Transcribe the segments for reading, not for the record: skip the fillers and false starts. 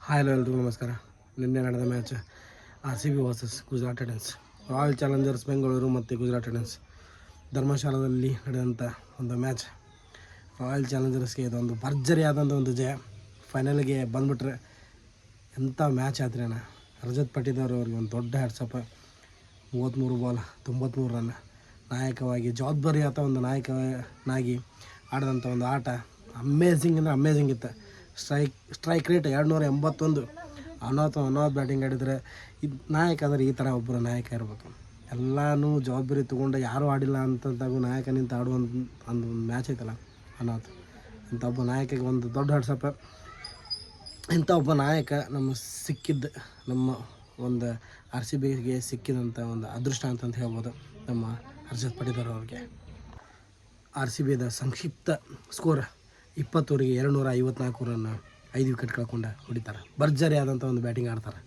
Hi ಎಲ್ರಿಗೂ ನಮಸ್ಕಾರ. ನಿನ್ನೆ ನಡೆದ match RCB versus Gujarat Titans, royal Challengers Bengaluru ಮತ್ತು ಗುಜರಾತ್ ಟೈಟನ್ಸ್ ಧರ್ಮಶಾಲಾದಲ್ಲಿ ನಡೆದಂಥ ಒಂದು ಮ್ಯಾಚ್. ರಾಯಲ್ ಚಾಲೆಂಜರ್ಸ್ಗೆ ಇದೊಂದು ಭರ್ಜರಿಯಾದಂಥ ಒಂದು ಜಯ. ಫೈನಲ್ಗೆ ಬಂದುಬಿಟ್ರೆ ಎಂಥ ಮ್ಯಾಚ್ ಆದ್ರೆ ಅಣ್ಣ. ರಜತ್ ಪಟಿದಾರ್ ಅವ್ರಿಗೆ ಒಂದು ದೊಡ್ಡ ಹ್ಯಾಟ್ಸಪ್. 33 ಬಾಲ್ 93 ರನ್ ನಾಯಕವಾಗಿ ಜವಾಬ್ದಾರಿಯಾದ ಒಂದು ನಾಯಕನಾಗಿ ಆಡಿದಂಥ ಒಂದು ಆಟ ಅಮೇಝಿಂಗ್ ಅಂದರೆ ಅಮೇಝಿಂಗ್ ಇತ್ತು. Strike rate 281. ಅನಾಹುತ ಬ್ಯಾಟಿಂಗ್ ಆಡಿದರೆ ಇದು ನಾಯಕ ಅಂದರೆ ಈ ಥರ ಒಬ್ಬರು ನಾಯಕ ಇರಬೇಕು. ಎಲ್ಲನೂ ಜವಾಬ್ದಾರಿ ತೊಗೊಂಡು ಯಾರೂ ಆಡಿಲ್ಲ ಅಂತಂತಾಗೂ ನಾಯಕ ನಿಂತು ಆಡುವಂಥ ಒಂದು ಮ್ಯಾಚ್ ಐತಲ್ಲ ಅನಾಹುತ. ಇಂಥ ಒಬ್ಬ ನಾಯಕಗೆ ಒಂದು ದೊಡ್ಡ ಹ್ಯಾಟ್ಸಪ್. ಇಂಥ ಒಬ್ಬ ನಾಯಕ ನಮ್ಮ ಒಂದು RCBಗೆ ಸಿಕ್ಕಿದಂಥ ಒಂದು ಅದೃಷ್ಟ ಅಂತಂತ ಹೇಳ್ಬೋದು ನಮ್ಮ ರಜತ್ ಪಟಿದಾರ್ ಅವ್ರಿಗೆ. RCBದ ಸಂಕ್ಷಿಪ್ತ ಸ್ಕೋರ್ 20 ಓವರಿಗೆ 254 ರನ್, 5 ವಿಕೆಟ್ ಕಳ್ಕೊಂಡು ಹೊಡಿತಾರೆ. ಭರ್ಜರಿ ಆದಂಥ ಒಂದು ಬ್ಯಾಟಿಂಗ್ ಆಡ್ತಾರೆ.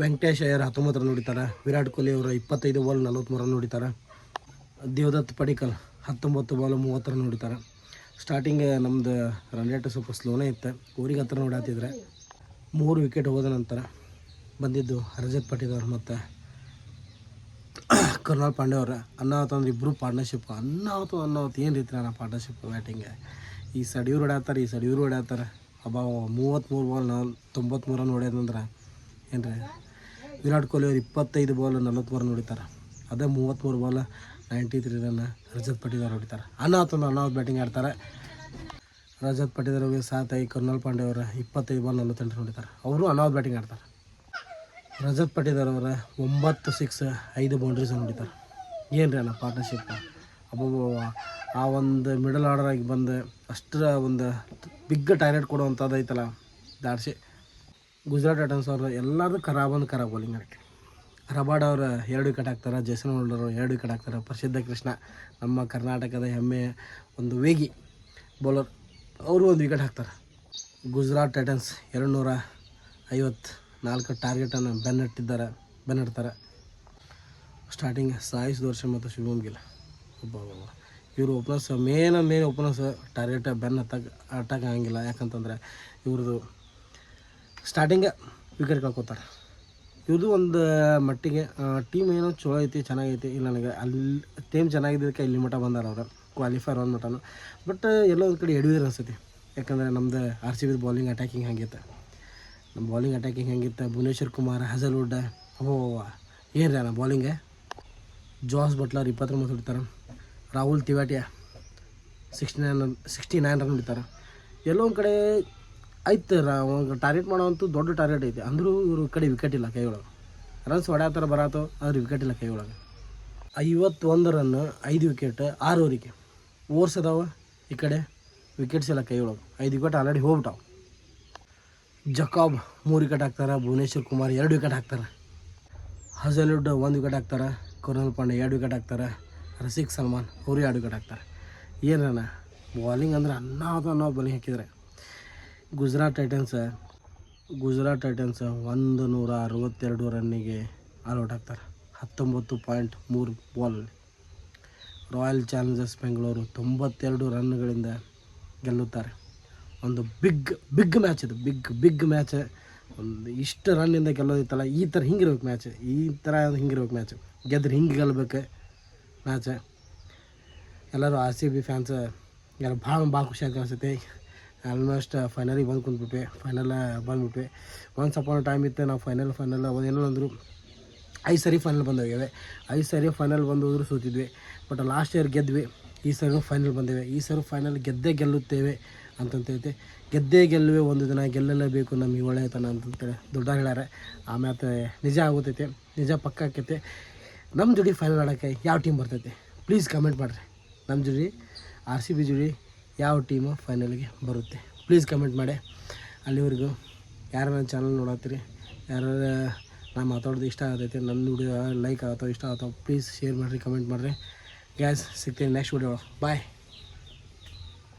ವೆಂಕಟೇಶ್ ಅಯ್ಯರ್ 19 ರನ್ ಹೊಡಿತಾರೆ. ವಿರಾಟ್ ಕೊಹ್ಲಿ ಅವರು 25 ಬಾಲ್ 43 ರನ್ ಹೊಡಿತಾರೆ. ದೇವದತ್ ಪಡಿಕ್ಕಲ್ 19 ಬಾಲ್ 30 ರನ್ ಹೊಡಿತಾರೆ. ಸ್ಟಾರ್ಟಿಂಗ್ ನಮ್ಮದು ರನ್ ರೇಟ್ ಸ್ವಲ್ಪ ಸ್ಲೋನೇ ಇತ್ತು. ಊರಿಗೆ ಹತ್ರ ನೋಡಾತಿದ್ರೆ 3 ವಿಕೆಟ್ ಹೋದ ನಂತರ ಬಂದಿದ್ದು ರಜತ್ ಪಟಿದಾರ್ ಮತ್ತು ಕರ್ನಾಲ್ ಪಾಂಡೆ ಅವ್ರ. ಅನ್ನಾವತ್ತು ಅಂದ್ರೆ ಇಬ್ಬರು ಪಾರ್ಟ್ನರ್ಶಿಪ್. ಅನ್ನಾವತ್ತು ಏನು ರೀತಿ ನಾನು ಪಾರ್ಟ್ನರ್ಶಿಪ್ ಬ್ಯಾಟಿಂಗ್. ಈ ಸೈಡ್ ಇವ್ರು ಹೊಡ್ಯಾತಾರೆ, ಈ ಸೈಡ್ ಇವ್ರು ಹೊಡ್ಯಾತಾರೆ. 33 ಬಾಲ್ 93 ರನ್ ಹೊಡ್ಯೋದಂದ್ರೆ ಏನು ರೀ. ವಿರಾಟ್ ಕೊಹ್ಲಿ ಅವ್ರು 25 ಬಾಲ್ 43 ರನ್ ಹೊಡಿತಾರೆ. ಅದೇ 33 ಬಾಲ್ 93 ರನ್ ರಜತ್ ಪಟಿದಾರ್ ಹೊಡಿತಾರೆ. ಅನಾವತ್ತು ಬ್ಯಾಟಿಂಗ್ ಆಡ್ತಾರೆ. ರಜತ್ ಪಟಿದಾರ್ ಅವ್ರಿಗೆ ಸಾಥಾಗಿ ಕರ್ನಾಲ್ ಪಾಂಡೆ ಅವರ 25 ಬಾಲ್ 48 ರನ್ ಹೊಡಿತಾರೆ. ಅವರು ಅನಾವತ್ತು ಬ್ಯಾಟಿಂಗ್ ಆಡ್ತಾರೆ. ರಜತ್ ಪಟಿದಾರ್ ಅವರ 9 ಸಿಕ್ಸ್ 5 ಬೌಂಡ್ರೀಸ್ ಹೊಡಿತಾರೆ. ಏನು ರೀ ಅಣ್ಣ ಪಾರ್ಟ್ನರ್ಶಿಪ್. ಆ ಒಂದು ಮಿಡಲ್ ಆರ್ಡರಾಗಿ ಬಂದು ಅಷ್ಟರ ಒಂದು ಬಿಗ್ ಟಾರ್ಗೆಟ್ ಕೊಡುವಂಥದ್ದು ಐತಲ್ಲ ದಾಡ್ಸಿ. ಗುಜರಾತ್ ಟೈಟನ್ಸ್ ಅವರು ಎಲ್ಲರೂ ಖರಾಬ್ ಬೌಲಿಂಗ್ ಆಡಕ್ಕೆ. ರಬಾಡ್ ಅವರು 2 ವಿಕೆಟ್ ಹಾಕ್ತಾರೆ. ಜೇಸನ್ ಹೋಲ್ಡರ್ 2 ವಿಕೆಟ್ ಹಾಕ್ತಾರೆ. ಪ್ರಸಿದ್ಧ ಕೃಷ್ಣ ನಮ್ಮ ಕರ್ನಾಟಕದ ಹೆಮ್ಮೆಯ ಒಂದು ವೇಗಿ ಬೌಲರ್, ಅವರು 1 ವಿಕೆಟ್ ಹಾಕ್ತಾರೆ. ಗುಜರಾತ್ ಟೈಟನ್ಸ್ 254 ಟಾರ್ಗೆಟನ್ನು ಬೆನ್ನಟ್ತಾರೆ. ಸ್ಟಾರ್ಟಿಂಗ್ ಸಾಯಿ ಸುದರ್ಶನ್ ಮತ್ತು ಶುಭಮ್ ಗಿಲ್ ಇವರು openers main openers target attack ಆಗಂಗಿಲ್ಲ. ಯಾಕಂತಂದರೆ ಇವ್ರದ್ದು ಸ್ಟಾರ್ಟಿಂಗ್ ವಿಕೆಟ್ ಕಳ್ಕೊತಾರೆ. ಇವ್ರದ್ದು ಒಂದು ಮಟ್ಟಿಗೆ ಟೀಮ್ ಏನೋ ಚಲೋ ಐತಿ, ಚೆನ್ನಾಗೈತಿ. ಇಲ್ಲ ನನಗೆ ಅಲ್ಲಿ ಟೀಮ್ ಚೆನ್ನಾಗಿದ್ದಕ್ಕೆ ಇಲ್ಲಿ ಮಟ್ಟ ಬಂದಾರ ಅವರು, ಕ್ವಾಲಿಫೈರ್ 1 ಮಟ್ಟನು. ಬಟ್ ಎಲ್ಲೋ ಒಂದು ಕಡೆ ಎಡವಿದ್ರೆ ಅನಿಸ್ತೈತಿ. ಯಾಕಂದರೆ ನಮ್ಮದು RCB ಬಾಲಿಂಗ್ ಅಟ್ಯಾಕಿಂಗ್ ಹಂಗಿತ್ತು. ನಮ್ಮ ಬಾಲಿಂಗ್ ಅಟ್ಯಾಕಿಂಗ್ ಹೆಂಗಿತ್ತು. ಭುವನೇಶ್ವರ್ ಕುಮಾರ್, ಹಜಲ್ವುಡ್ ಏನು ರೀ ಅಣ್ಣ ಬಾಲಿಂಗೆ. ಜಾಸ್ ಬಟ್ಲರ್ 29 ಹೊಡಿತಾರೆ. ರಾಹುಲ್ ತಿವಾಟಿಯಾ 69 ರನ್ ಹೊಡಿತಾರೆ. ಎಲ್ಲೋ ಒಂದು ಕಡೆ ಐತೆ ಟಾರ್ಗೆಟ್ ಮಾಡೋವಂತೂ ದೊಡ್ಡ ಟಾರ್ಗೆಟ್ ಐತಿ. ಅಂದರೂ ಇವರು ಕಡೆ ವಿಕೆಟ್ ಇಲ್ಲ ಕೈಯೊಳಗೆ. ರನ್ಸ್ ಹೊಡ್ಯಾತಾರೆ ಬರತ್ತೋ, ಆದ್ರೆ ವಿಕೆಟ್ ಇಲ್ಲ ಕೈಯೊಳಗೆ. 51 ರನ್ 5 ವಿಕೆಟ್ 6 ಓವರಿಗೆ. ಓವರ್ಸ್ ಅದಾವ ಈ ಕಡೆ, ವಿಕೆಟ್ಸ್ ಇಲ್ಲ ಕೈಯೊಳಗೆ. 5 ವಿಕೆಟ್ ಆಲ್ರೆಡಿ ಹೋಗ್ಬಿಟ್ಟಾವ. ಜಕಾಬ್ 3 ವಿಕೆಟ್ ಹಾಕ್ತಾರೆ. ಭುವನೇಶ್ವರ್ ಕುಮಾರ್ 2 ವಿಕೆಟ್ ಹಾಕ್ತಾರೆ. ಹಜಲ್ವುಡ್ 1 ವಿಕೆಟ್ ಹಾಕ್ತಾರೆ. ಕರ್ನಾಲ್ ಪಾಂಡೆ 2 ವಿಕೆಟ್ ಹಾಕ್ತಾರೆ. ರಸಿಕ್ ಸಲ್ಮಾನ್ ಅವರು 2 ವಿಕೆಟ್ ಹಾಕ್ತಾರೆ. ಏನಣ್ಣ ಬಾಲಿಂಗ್ ಅಂದರೆ ಅನ್ನಾವತ್ತು ಬಾಲಿಂಗ್ ಹಾಕಿದರೆ. ಗುಜರಾತ್ ಟೈಟನ್ಸ್ 162 ರನ್ನಿಗೆ ಆಲ್ಔಟ್ ಆಗ್ತಾರೆ. 19.3 ಬಾಲ್. ರಾಯಲ್ ಚಾಲೆಂಜರ್ಸ್ ಬೆಂಗಳೂರು 92 ರನ್ಗಳಿಂದ ಗೆಲ್ಲುತ್ತಾರೆ. ಒಂದು ಬಿಗ್ ಮ್ಯಾಚ್ ಇದು. Big match. ಒಂದು ಇಷ್ಟು ರನ್ನಿಂದ ಗೆಲ್ಲೋದಿತ್ತಲ್ಲ, ಈ ಥರ ಹಿಂಗಿರ್ಬೇಕು ಮ್ಯಾಚ್. ಮ್ಯಾಚ್ ಗೆದ್ರೆ ಹಿಂಗೆ ಗೆಲ್ಲಬೇಕು ಮ್ಯಾಚ್. ಎಲ್ಲರೂ RCB ಫ್ಯಾನ್ಸ್ ಎಲ್ಲ ಭಾಳ ಖುಷಿಯಾಗಿ ಅನಿಸುತ್ತೆ. ಆಲ್ಮೋಸ್ಟ್ ಫೈನಲಿಗೆ ಬಂದ್ಬಿಟ್ವಿ. ಒನ್ಸ್ ಅಪಾನ್ ಟೈಮ್ ಇತ್ತು ನಾವು ಫೈನಲ್ ಏನೋ ಅಂದರು 5 ಸರಿ ಫೈನಲ್ ಬಂದೋಗ್ಯಾವೆ. 5 ಸರಿ ಫೈನಲ್ ಬಂದೋದ್ರು ಸೋತಿದ್ವಿ. ಬಟ್ ಲಾಸ್ಟ್ ಇಯರ್ ಗೆದ್ವಿ. ಈ ಸರಿ ಫೈನಲ್ ಬಂದೇವೆ. ಈ ಸರಿ ಫೈನಲ್ ಗೆಲ್ಲುತ್ತೇವೆ ಅಂತಂತೈತೆ. ಗೆಲ್ಲುವೆ ಒಂದು ದಿನ, ಗೆಲ್ಲಲೇಬೇಕು ನಮ್ಮ ಒಳ್ಳೆಯತನ ಅಂತಂತೇಳಿ ದೊಡ್ಡ ಹೇಳ್ಯಾರ. ಆ ಮ್ಯಾಚ್ ನಿಜ ಆಗುತ್ತೈತೆ, ನಿಜ ಪಕ್ಕ ಆಕೈತೆ. ನಮ್ಮ ಜೋಡಿ ಫೈನಲ್ ಆಡೋಕ್ಕೆ ಯಾವ ಟೀಮ್ ಬರ್ತೈತೆ ಪ್ಲೀಸ್ ಕಮೆಂಟ್ ಮಾಡಿರಿ. ನಮ್ಮ ಜೋಡಿ RCB ಜೋಡಿ ಯಾವ ಟೀಮು ಫೈನಲ್ಗೆ ಬರುತ್ತೆ ಪ್ಲೀಸ್ ಕಮೆಂಟ್ ಮಾಡಿ. ಅಲ್ಲಿವರೆಗೂ ಯಾರು ನನ್ನ ಚಾನಲ್ ನೋಡತ್ತೀರಿ, ಯಾರು ನಾನು ಮಾತಾಡೋದು ಇಷ್ಟ ಆಗತೈತೆ, ನನ್ನ ವಿಡಿಯೋ ಲೈಕ್ ಆಗತ್ತೋ ಇಷ್ಟ ಆಗತ್ತೋ ಪ್ಲೀಸ್ ಶೇರ್ ಮಾಡಿರಿ, ಕಮೆಂಟ್ ಮಾಡಿರಿ. ಗ್ಯಾಸ್ ಸಿಗ್ತೀನಿ ನೆಕ್ಸ್ಟ್ ವಿಡಿಯೋ. ಬಾಯ್.